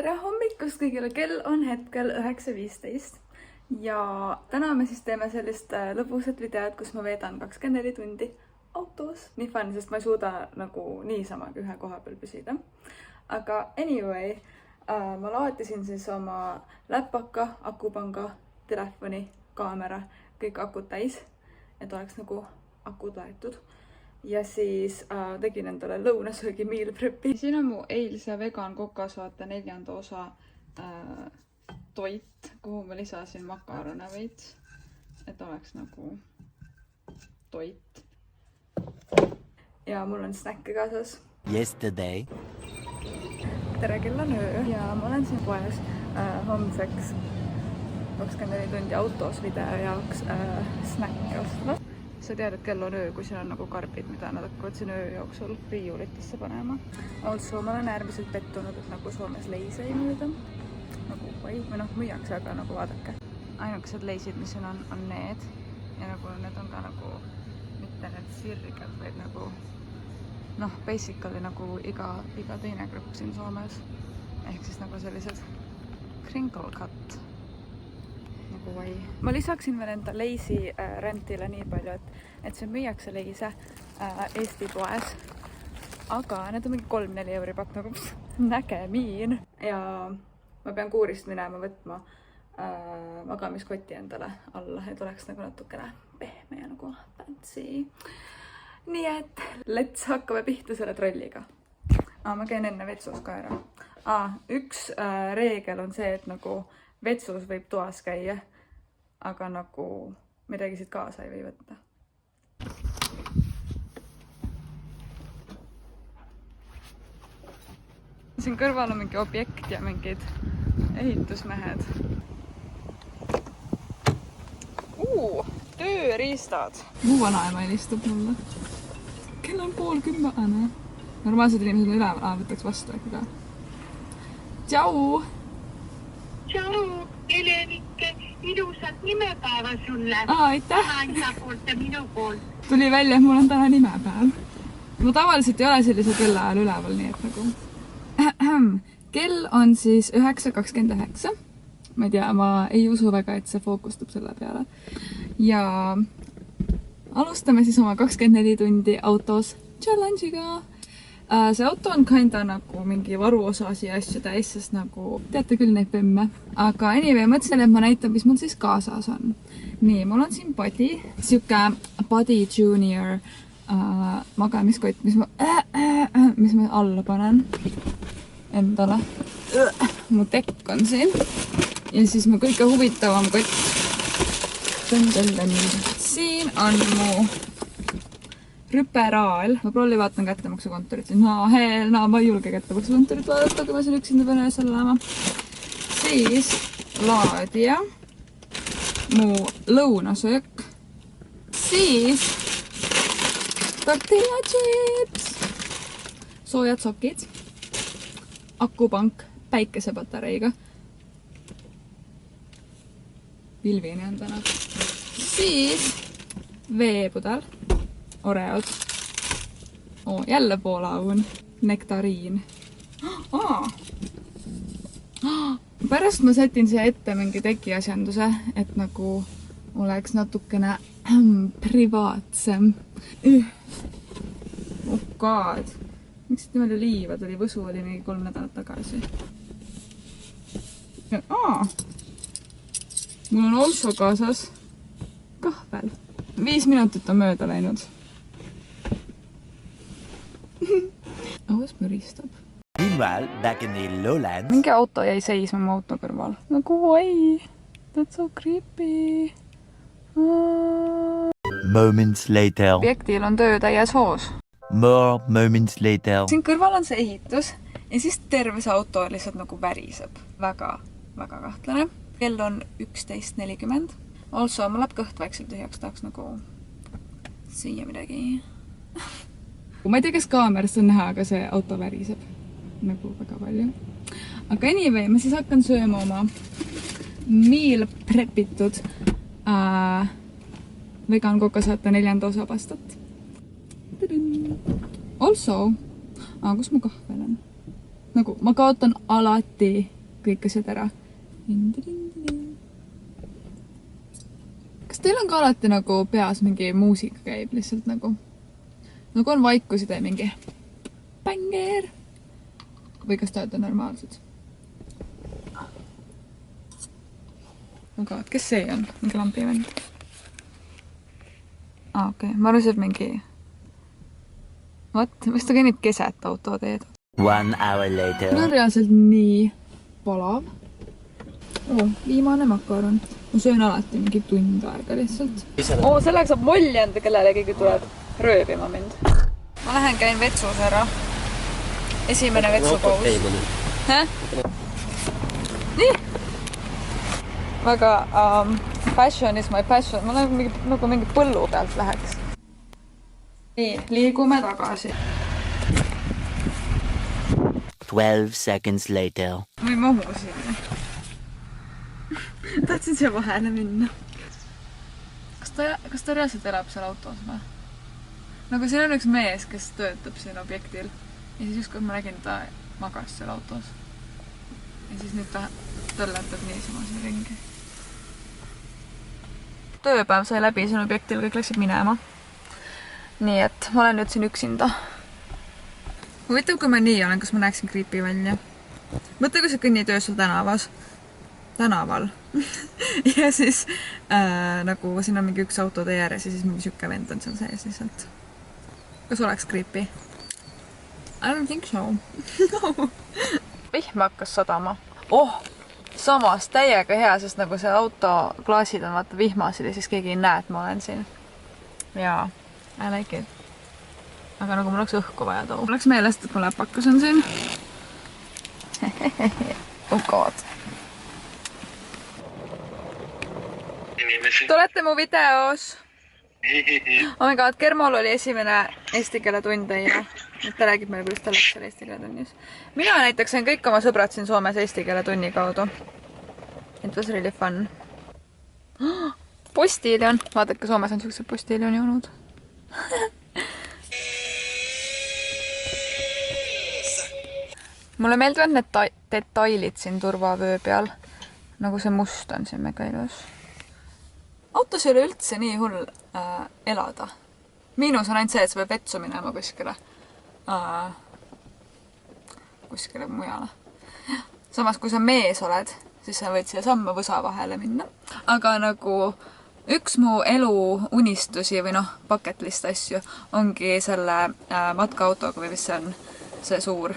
tere hommikust kõigile, kell on hetkel 9:15 ja täna me siis teeme sellist lõbusat videot, kus ma veedan 24 tundi autos. Nii fun, sest ma ei suuda nagu niisamaga ühe koha peal püsida. Aga anyway, ma laadisin siis oma läpaka, akupanga, telefoni, kaamera, kõik akud täis, et oleks nagu akud laetud. Ja siis tegin endale lõunasöögi meal prepi. Siin on mu eilse vegan kokasvaate 4. osa toit, kuhu ma lisasin makarone veits, et oleks nagu toit. Ja mul on snäkke kaasas. Yesterday. Tere, kell on öö ja ma olen siin poes homseks 24 tundi autos video jaoks snäkke ostmas. Sa tead, et kell on öö, kui siin on nagu karbid, mida nad hakkavad siin öö jooksul riiulitesse panema. Also, ma olen äärmiselt pettunud, et nagu Soomes leise ei müüda. Nagu või müüakse, aga nagu vaadake. Ainukesed leisid, mis siin on need. Ja nagu need on ka nagu mitte need sirged, vaid nagu basically nagu iga teine grupp siin Soomes. Ehk siis nagu sellised crinkle cut. Nagu vai. Ma lisaksin veel enda leisi rentile nii palju, et see müüakse leise Eesti poes. Aga need on mingi 3-4 euri pakk, nagu nägemiin. Ja ma pean kuurist minema võtma magamiskoti endale alla, et oleks nagu natukene pehme ja nagu fancy. Nii et let's hakkame pihta selle trolliga. Ma käin enne vetsus ka ära. Üks reegel on see, et nagu vetsus võib toas käia, aga nagu midagi siit kaasa ei või võtta. Siin kõrval on mingi objekt ja mingid ehitusmehed. Tööriistad. Mu vanaema helistab mulle. Kell on 9:30. Normaalsed inimesed on üleval, võtaks vastu äkki ka. Tšau! Tšau, Helenike, ilusat nimepäeva sulle. Aitäh! Anja poolt ja minu poolt. Tuli välja, et mul on täna nimepäev. Ma tavaliselt ei ole sellise kellaajal üleval, nii et nagu... Kell on siis 9:29. Ma ei tea, ma ei usu väga, et see fookustub selle peale. Ja alustame siis oma 24 tundi autos challenge'iga. See auto on kinda nagu mingi varuosasi ja asju täis, sest nagu teate küll neid pemme. Aga anyway, mõtlesin, et ma näitan, mis mul siis kaasas on. Nii, mul on siin Body, siuke Body Junior magamiskott, mis ma alla panen endale. Mu tekk on siin. Ja siis mu kõige huvitavam kott. Siin on mu rüperaal. Ma prolli vaatan kättemaksukontorit. Ma ei julge kättemaksukontorit vaadata, kui ma siin üksinda pean ühes olema. Siis laadija. Mu lõunasöök. Siis tortilla chips. Soojad sokid. Akupank päikesepatareiga. Pilvini on täna. Siis veepudel. Oreod. Jälle poolaun. Nektariin. Pärast ma sätin siia ette mingi tekiasjanduse, et nagu oleks natukene privaatsem. Oh god. Miks siit niimoodi liiva tuli? Võsu oli mingi 3 nädalat tagasi. Mul on also kaasas kahvel. 5 minutit on mööda läinud. Õues müristab. Meanwhile, back in the lowlands. Mingi auto jäi seisma mu auto kõrval. Nagu oi, that's so creepy. Moments later. Objektil on töö täies hoos. More moments later. Siin kõrval on see ehitus ja siis terve see auto lihtsalt nagu väriseb. Väga kahtlane. Kell on 11:40. Also, mul läheb kõht vaikselt tühjaks, tahaks nagu süüa midagi. Ma ei tea, kas kaamerast on näha, aga see auto väriseb nagu väga palju. Aga anyway, ma siis hakkan sööma oma meal prepitud vegan kokasvaate 4. osa pastat. Also, kus mu kahvel on? nagu ma kaotan alati kõik asjad ära. Kas teil on ka alati nagu peas mingi muusika käib lihtsalt nagu on vaikusid ja mingi bänger? Või kas te olete normaalsed? Aga kes see on? Mingi lampivend? Okei. Ma arvan, see on mingi... Mis ta kõnnib keset autoteed? 1 hour later. Mul on reaalselt nii palav. Viimane makaron. Ma söön alati mingi tund aega lihtsalt. Sellega saab molli anda kellelegi, kui tuleb rööbima mind. Ma lähen käin vetsus ära. Esimene vetsukoos. Nii! Väga fashion is my passion. Ma lähen nagu mingi põllu pealt läheks. Nii, liigume tagasi. 12 seconds later. Ma ei mahu sinna. Tahtsin siia vahele minna. Kas ta reaalselt elab seal autos või? Nagu siin on üks mees, kes töötab siin objektil. Ja siis just kui ma nägin, ta magas seal autos. Ja siis nüüd ta tõlletab niisama siin ringi. Tööpäev sai läbi siin objektil, kõik läksid minema. Nii et ma olen nüüd siin üksinda. Huvitav, kui ma nii olen, kas ma näeksin creepy välja. Mõtle, kui sa kõnnid öösel tänaval. Ja siis nagu siin on mingi üks auto tee ääres ja siis mingi sükke vend on seal sees lihtsalt. Kas oleks creepy? I don't think so. No. Vihm hakkas sadama. Samas täiega hea, sest nagu see auto klaasid on vaata vihmasid ja siis keegi ei näe, et ma olen siin. Jaa, I like it. Aga nagu mul oleks õhku vaja too. Mul oleks meelest, et mu läpakas on siin. Oh god. Te olete mu videos. Oh my god, Kermol oli esimene eesti keele tund eile. Ta räägib meile, kuidas ta läks seal eesti keele tunnis. Mina näiteks sain kõik oma sõbrad siin Soomes eesti keele tunni kaudu. It was really fun. Postiilion. Vaadake, Soomes on sellised postiilioni olnud. Mulle meeldivad need detailid siin turvavöö peal. Nagu see must on siin mega ilus. Autos ei ole üldse nii hull elada. Miinus on ainult see, et sa peab vetsu minema kuskile mujale. Samas, kui sa mees oled, siis sa võid siia samma võsa vahele minna. Aga nagu üks mu elu unistusi või bucket list asju ongi selle matkaautoga või mis see on see suur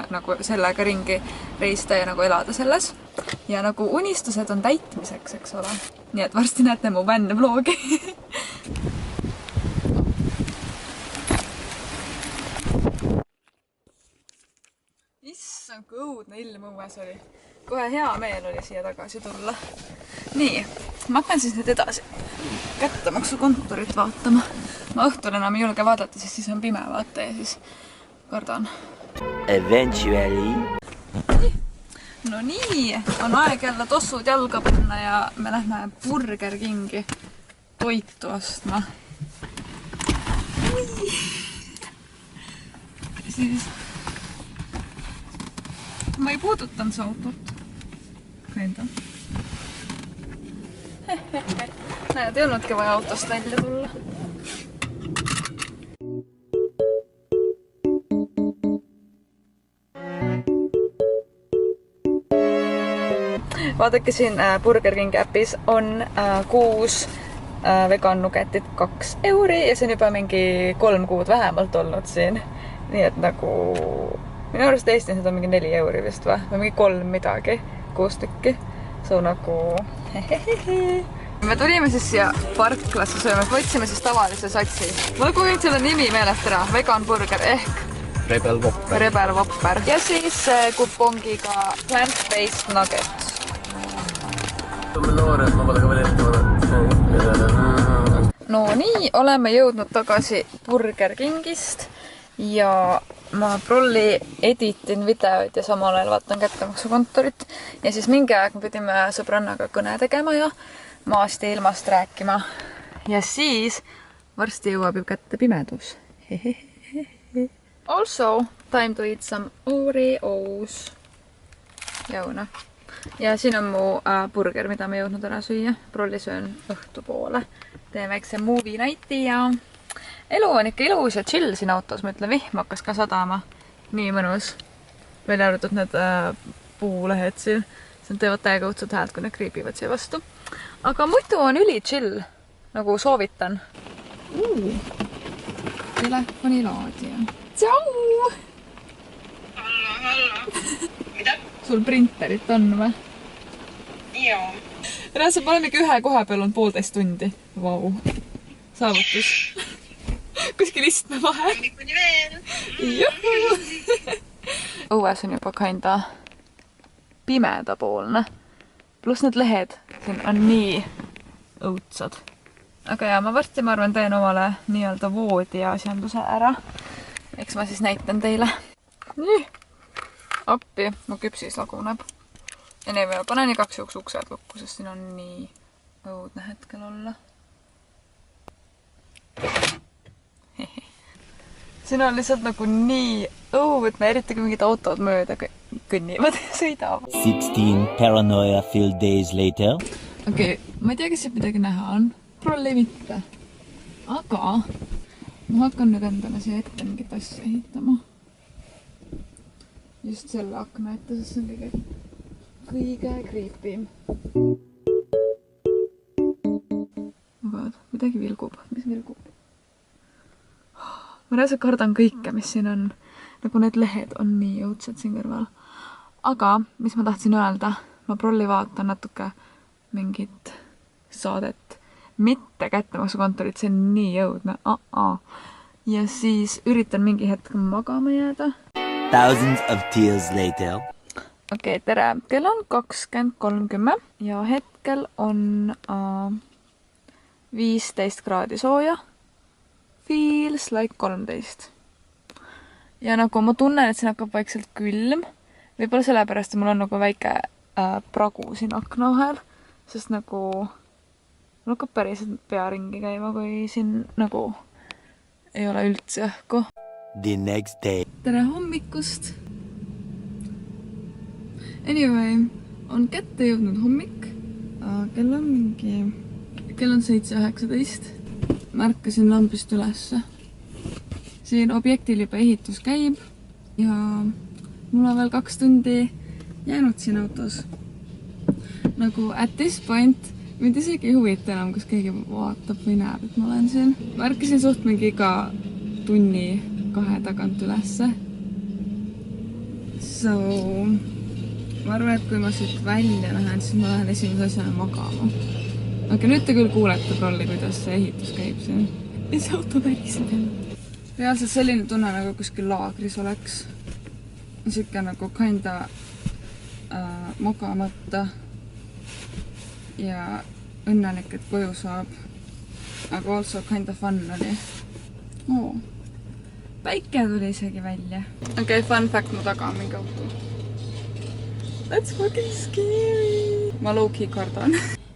nagu sellega ringi reisida ja nagu elada selles. Ja nagu unistused on täitmiseks, eks ole. Nii et varsti näete mu vänne vlogi. Issand, kui õudne ilm õues oli. Kohe hea meel oli siia tagasi tulla. Nii, ma hakkan siis nüüd edasi kättemaksukontorit vaatama. Ma õhtul enam ei julge vaadata, sest siis on pime vaata ja siis kardan. Eventually. No nii, on aeg jälle tossud jalga panna ja me lähme Burger Kingi toitu ostma. Siis ma ei puudutanud see autot. Enda. Näed, ei olnudki vaja autost välja tulla. Vaadake siin Burger Kingi äpis on 6 vegan nugetit 2 € ja see on juba mingi 3 kuud vähemalt olnud siin. Nii et nagu minu arust Eestis on mingi 4 € vist või mingi 3 midagi, 6 tükki. See on nagu hehehehe. Me tulime siis siia parklasse sööma, võtsime siis tavalise satsi. Ma nagu võin selle nimi meelest ära, vegan burger ehk Rebel Whopper. Rebel Whopper. Ja siis kupongiga plant-based nuggets. No nii, oleme jõudnud tagasi Burger Kingist ja ma prolli editin videoid ja samal ajal vaatan kättemaksukontorit. Ja siis mingi aeg me pidime sõbrannaga kõne tegema ja maast ja ilmast rääkima. Ja siis varsti jõuab ju kätte pimedus. Also, Time to eat some Oreos. Jauna. Ja siin on mu burger, mida me jõudnud ära süüa. Prolli söön õhtupoole. Teen väikse movie nighti ja elu on ikka ilus ja chill siin autos. Ma ütlen, vihm hakkas ka sadama. Nii mõnus. Välja arvatud need puulehed siin. Need teevad täiega õudsed häält, kui need kriibivad siia vastu. Aga muidu on üli chill. Nagu soovitan. Telefoni laadija. Tšau! Mida? Sul printerit on või? Joo. Reaalselt ma olen ikka ühe koha peal on 1,5 tundi. Vau. Saavutus. Kuskil istme vahe. Hommikuni veel. Juhu! Õues on juba kinda pimedapoolne. Pluss need lehed siin on nii õudsad. Aga ja, ma varsti, ma arvan, teen omale nii-öelda voodi asjanduse ära. Eks ma siis näitan teile. Nii. Appi, mu küpsis laguneb. Ja nii, ma panen igaks juhuks uksed lukku, sest siin on nii õudne hetkel olla. Siin on lihtsalt nagu nii õudne, eriti kui mingid autod mööda kõnnivad ja sõidavad. 16 paranoia-filled days later. Okei, ma ei tea, kas siit midagi näha on. Prolli mitte. Aga ma hakkan nüüd endale siia ette mingit asja ehitama. Just selle akna ette, sest see on kõige kriipim. Midagi vilgub. Mis vilgub? Ma reaalselt kardan kõike, mis siin on. Nagu need lehed on nii õudsed siin kõrval. Aga, mis ma tahtsin öelda, ma Prolli vaatan natuke mingit saadet. Mitte kättemaksukontorit, see on nii õudne. Ja siis üritan mingi hetk magama jääda. Thousands of tears later. Okei, tere. Kell on 20:30 ja hetkel on 15 kraadi sooja. Feels like 13. Ja nagu ma tunnen, et siin hakkab vaikselt külm. Võib-olla sellepärast, et mul on nagu väike pragu siin akna vahel. Sest nagu mul hakkab päriselt pea ringi käima, kui siin nagu ei ole üldse õhku. The next day. Tere hommikust! Anyway, on kätte jõudnud hommik. Kell on 7:19. Märkasin lambist ülesse. Siin objektil juba ehitus käib ja mul on veel 2 tundi jäänud siin autos. Nagu at this point mind isegi ei huvita enam, kas keegi vaatab või näeb, et ma olen siin. Märkasin suht mingi iga tunni 2 tagant ülesse. So, ma arvan, et kui ma siit välja lähen, siis ma lähen esimese asjana magama. Aga nüüd te küll kuulete Prolli, kuidas see ehitus käib siin. Ja see auto päriseb jälle. Reaalselt selline tunne, nagu kuskil laagris oleks. Siuke nagu kinda magamata ja õnnelik, et koju saab. Aga also kinda fun oli. Päike tuli isegi välja. Okei, fun fact, mu taga on mingi auto. That's fucking scary. Ma low-key kardan.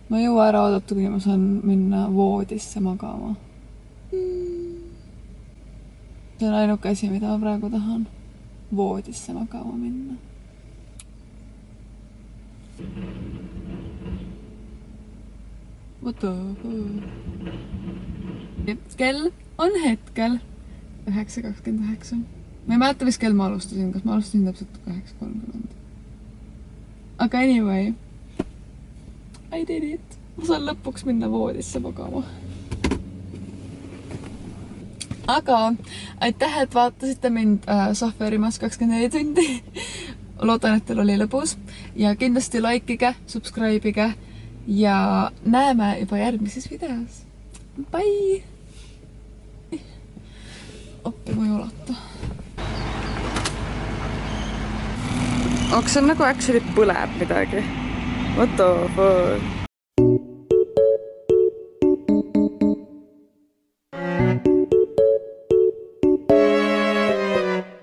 Ma ei jõua ära oodata, kui ma saan minna voodisse magama. See on ainuke asi, mida ma praegu tahan. Voodisse magama minna. What the fuck? Kell on hetkel 9:29. Ma ei mäleta, mis kell ma alustasin. Kas ma alustasin täpselt 8:30? Aga anyway, I did it. Ma saan lõpuks minna voodisse magama. Aga aitäh, et vaatasite mind sahverimas 24 tundi. Loodan, et teil oli lõbus. Ja kindlasti likeige, subscribeige ja näeme juba järgmises videos. Bye! Appi ma ei ulata. Aga see on nagu actually põleb midagi. What the fuck?